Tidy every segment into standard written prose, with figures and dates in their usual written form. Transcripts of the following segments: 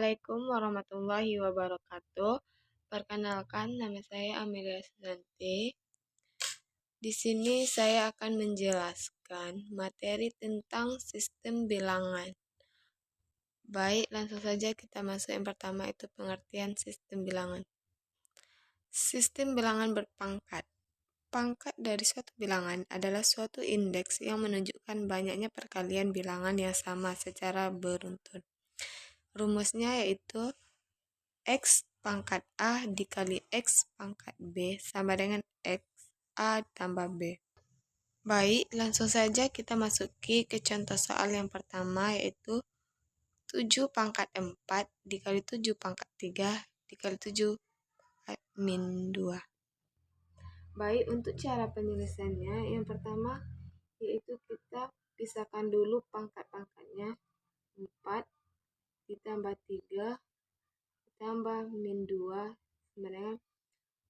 Assalamualaikum warahmatullahi wabarakatuh. Perkenalkan, nama saya Amelia Susanti. Di sini saya akan menjelaskan materi tentang sistem bilangan. Baik, langsung saja kita masuk. Yang pertama itu pengertian sistem bilangan. Sistem bilangan berpangkat. Pangkat dari suatu bilangan adalah suatu indeks yang menunjukkan banyaknya perkalian bilangan yang sama secara beruntun. Rumusnya yaitu X pangkat A dikali X pangkat B sama dengan X A tambah B. Baik, langsung saja kita masuki ke contoh soal yang pertama, yaitu 7 pangkat 4 dikali 7 pangkat 3 dikali 7 min 2. Baik, untuk cara penyelesaiannya, yang pertama yaitu kita pisahkan dulu pangkat-pangkatnya. 4 ditambah 3 ditambah min 2 sama dengan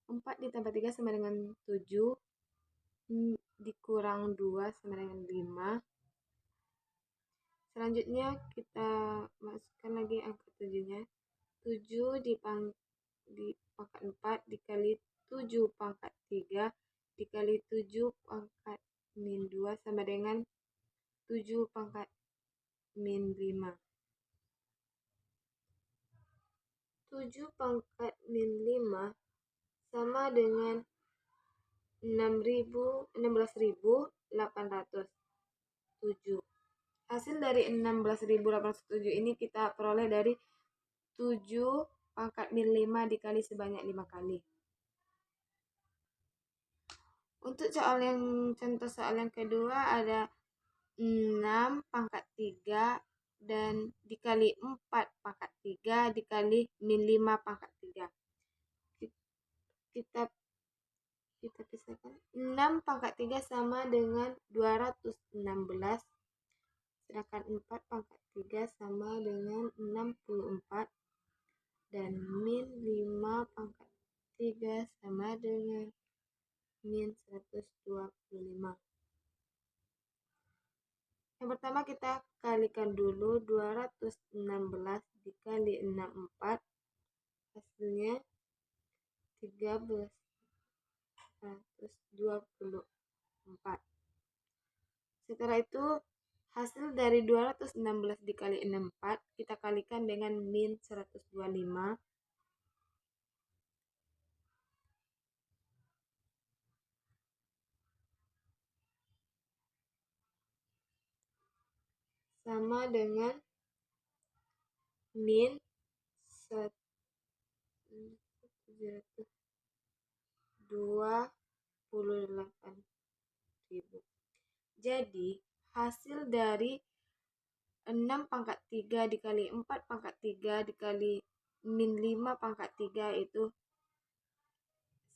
4 ditambah 3 sama dengan 7, dikurang 2 sama dengan 5. Selanjutnya kita masukkan lagi angka 7-nya. 7 di pangkat 4 dikali 7 pangkat 3 dikali 7 pangkat min 2 sama dengan 7 pangkat min 5. 7 pangkat min 5 sama dengan 16.807. Hasil dari 16.807 ini kita peroleh dari 7 pangkat min 5 dikali sebanyak 5 kali. Untuk contoh soal yang kedua ada 6 pangkat 3 dan dikali 4 pangkat 3 dikali min 5 pangkat 3. Kita pisahkan. 6 pangkat 3 sama dengan 216, sedangkan 4 pangkat 3 sama dengan 64, dan min 5 pangkat 3 sama dengan min 125. Yang pertama kita kalikan dulu 216 dikali 64, hasilnya 1324. Setelah itu hasil dari 216 dikali 64 kita kalikan dengan min 125. Sama dengan min 28.000. Jadi hasil dari 6 pangkat 3 dikali 4 pangkat 3 dikali min 5 pangkat 3 itu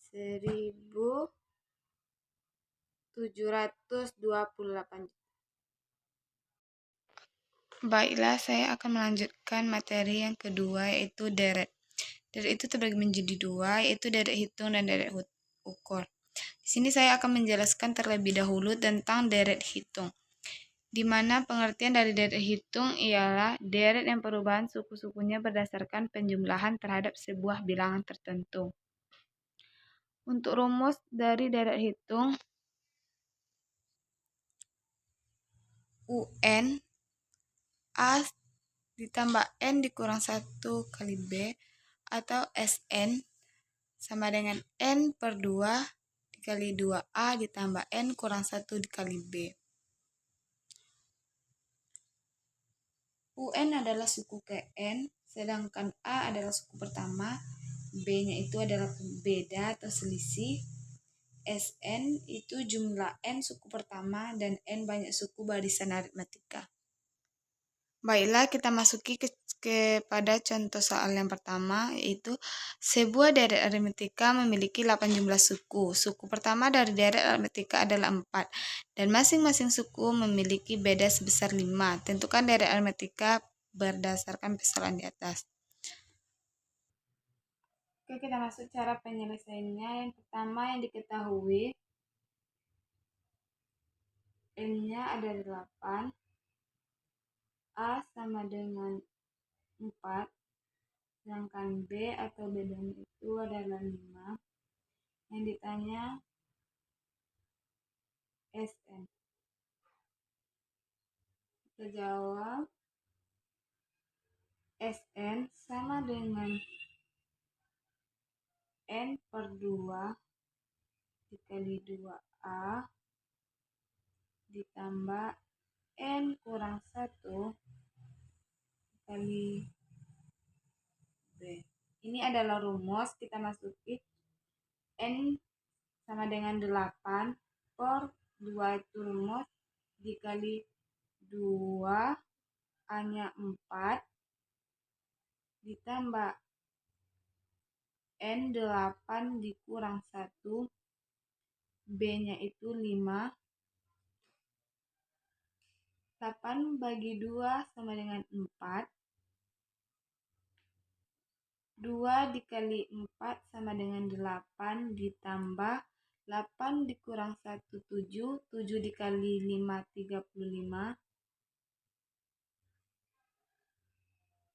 1.728. Baiklah, saya akan melanjutkan materi yang kedua, yaitu deret. Deret itu terbagi menjadi dua, yaitu deret hitung dan deret ukur. Di sini saya akan menjelaskan terlebih dahulu tentang deret hitung, di mana pengertian dari deret hitung ialah deret yang perubahan suku-sukunya berdasarkan penjumlahan terhadap sebuah bilangan tertentu. Untuk rumus dari deret hitung, UN A ditambah N dikurang 1 kali B atau SN sama dengan N per 2 dikali 2A ditambah N kurang 1 dikali B. UN adalah suku ke N, sedangkan A adalah suku pertama, B-nya itu adalah pembeda atau selisih, SN itu jumlah N suku pertama, dan N banyak suku barisan aritmatika. Baiklah, kita masuki kepada contoh soal yang pertama, yaitu sebuah deret aritmatika memiliki 8 jumlah suku. Suku pertama dari deret aritmatika adalah 4, dan masing-masing suku memiliki beda sebesar 5. Tentukan deret aritmatika berdasarkan persoalan di atas. Oke, kita masuk cara penyelesaiannya. Yang pertama yang diketahui, N-nya ada 8, A sama dengan 4, sedangkan B atau bedanya itu adalah 5. Yang ditanya Sn. Kita jawab Sn sama dengan N per 2 dikali 2A ditambah N kurang 1 dikali B. Ini adalah rumus, kita masuki N sama dengan 8 per 2 itu rumus dikali 2 A-nya 4 ditambah N 8 dikurang 1 B-nya itu 5. 8 bagi 2 sama dengan 4. 2 dikali 4 sama dengan 8 ditambah 8 dikurang 1 7. 7 dikali 5 35.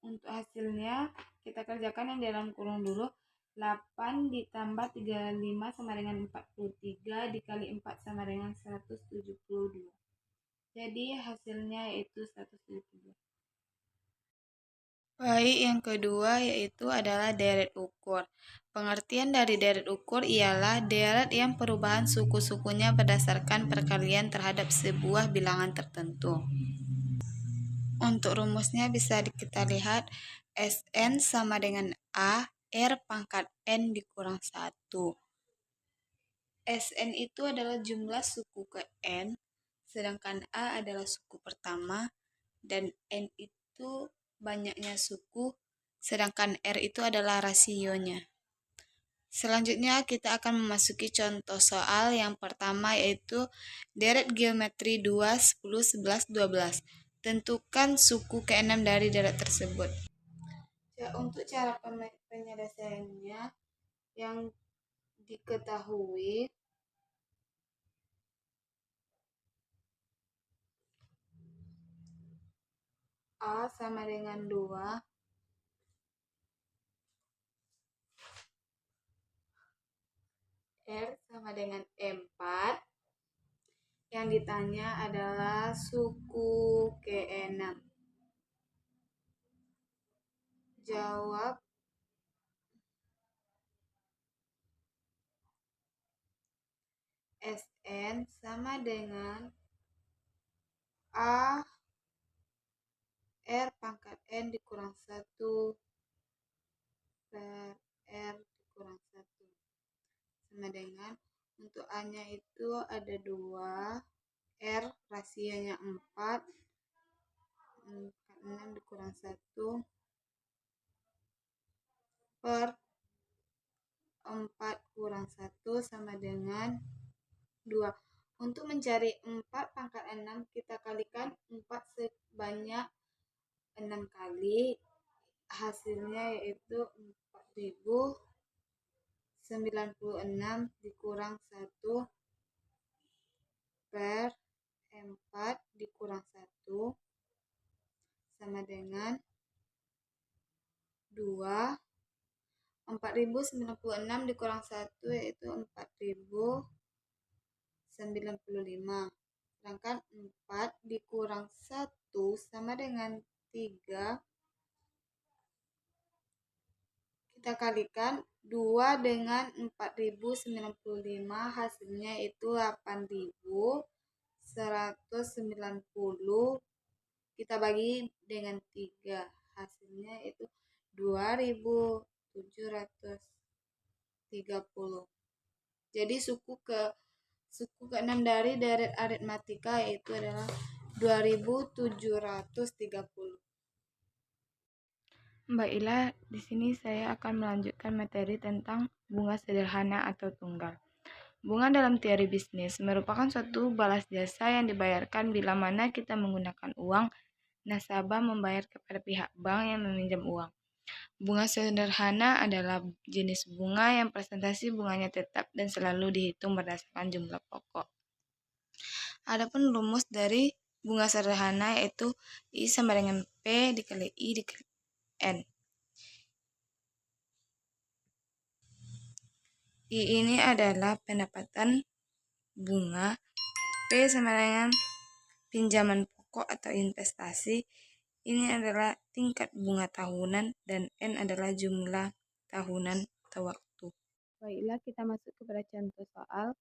Untuk hasilnya kita kerjakan yang di dalam kurung dulu. 8 ditambah 35 sama dengan 43 dikali 4 sama dengan 172. Jadi hasilnya yaitu 172. Baik, yang kedua yaitu adalah deret ukur. Pengertian dari deret ukur ialah deret yang perubahan suku-sukunya berdasarkan perkalian terhadap sebuah bilangan tertentu. Untuk rumusnya bisa kita lihat Sn sama dengan A R pangkat N dikurang 1. Sn itu adalah jumlah suku ke N, sedangkan A adalah suku pertama, dan N itu banyaknya suku, sedangkan R itu adalah rasionya. Selanjutnya kita akan memasuki contoh soal yang pertama yaitu deret geometri 2, 10, 11, 12. Tentukan suku ke-6 dari deret tersebut. Untuk cara penyelesaiannya yang diketahui A sama dengan 2, R sama dengan 4. Yang ditanya adalah suku ke-6. Jawab Sn sama dengan A R pangkat N dikurang 1 per R dikurang 1 sama dengan untuk A-nya itu ada 2, R rasionya 4, 6 dikurang 1 per 4 kurang 1 sama dengan 2. Untuk mencari 4 pangkat 6 kita kalikan 4 sebanyak 6 kali, hasilnya yaitu 4096 dikurang 1 per 4 dikurang 1 sama dengan 2. 4096 dikurang 1 yaitu 4095. Sedangkan 4 dikurang 1 sama dengan 3. Kita kalikan 2 dengan 4095, hasilnya itu 8190. Kita bagi dengan 3, hasilnya itu 2730. Jadi suku ke-6 dari deret aritmatika yaitu adalah 2730. Baiklah, di sini saya akan melanjutkan materi tentang bunga sederhana atau tunggal. Bunga dalam teori bisnis merupakan suatu balas jasa yang dibayarkan bila mana kita menggunakan uang, nasabah membayar kepada pihak bank yang meminjam uang. Bunga sederhana adalah jenis bunga yang presentasi bunganya tetap dan selalu dihitung berdasarkan jumlah pokok. Adapun rumus dari bunga sederhana yaitu I sama dengan P dikali I dikali N. I ini adalah pendapatan bunga, P sama dengan pinjaman pokok atau investasi. Ini adalah tingkat bunga tahunan dan N adalah jumlah tahunan atau waktu. Baiklah, kita masuk kepada contoh soal,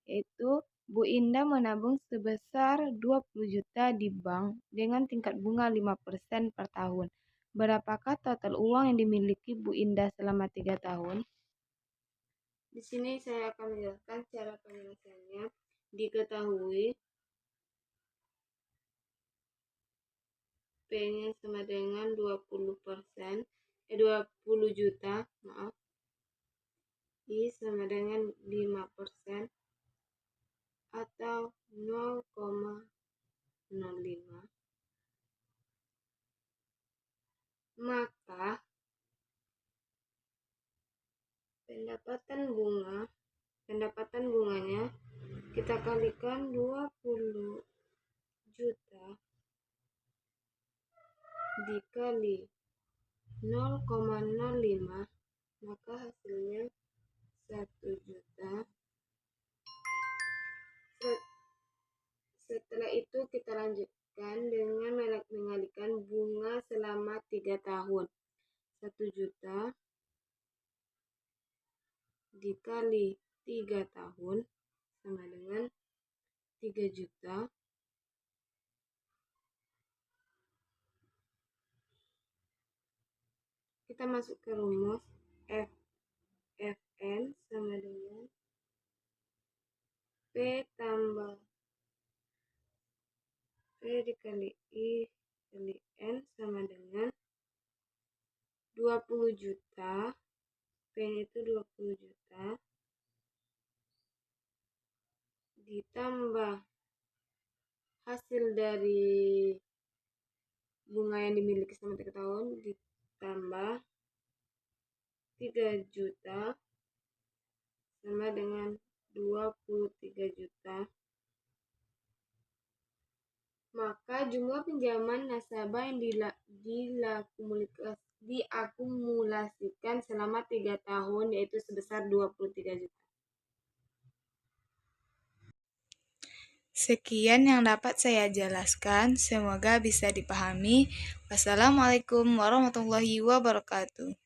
yaitu Bu Indah menabung sebesar 20 juta di bank dengan tingkat bunga 5% per tahun. Berapakah total uang yang dimiliki Bu Indah selama 3 tahun? Di sini saya akan menjelaskan cara penyelesaiannya. Diketahui P-nya sama dengan 20 juta, maaf. I sama dengan 5% atau 0,05. Maka pendapatan bunganya kita kalikan 20 juta dikali 0,05, maka hasilnya 1 juta. Setelah itu kita lanjutkan dengan mengalikan bunga selama 3 tahun. 1 juta dikali 3 tahun sama dengan 3 juta. Kita masuk ke rumus Fn sama dengan P tambah P dikali I kali N sama dengan 20 juta. P-nya itu 20 juta ditambah hasil dari bunga yang dimiliki selama 3 tahun ditambah 3 juta sama dengan 23 juta. Maka jumlah pinjaman nasabah yang diakumulasikan selama 3 tahun yaitu sebesar 23 juta. Sekian yang dapat saya jelaskan, semoga bisa dipahami. Wassalamualaikum warahmatullahi wabarakatuh.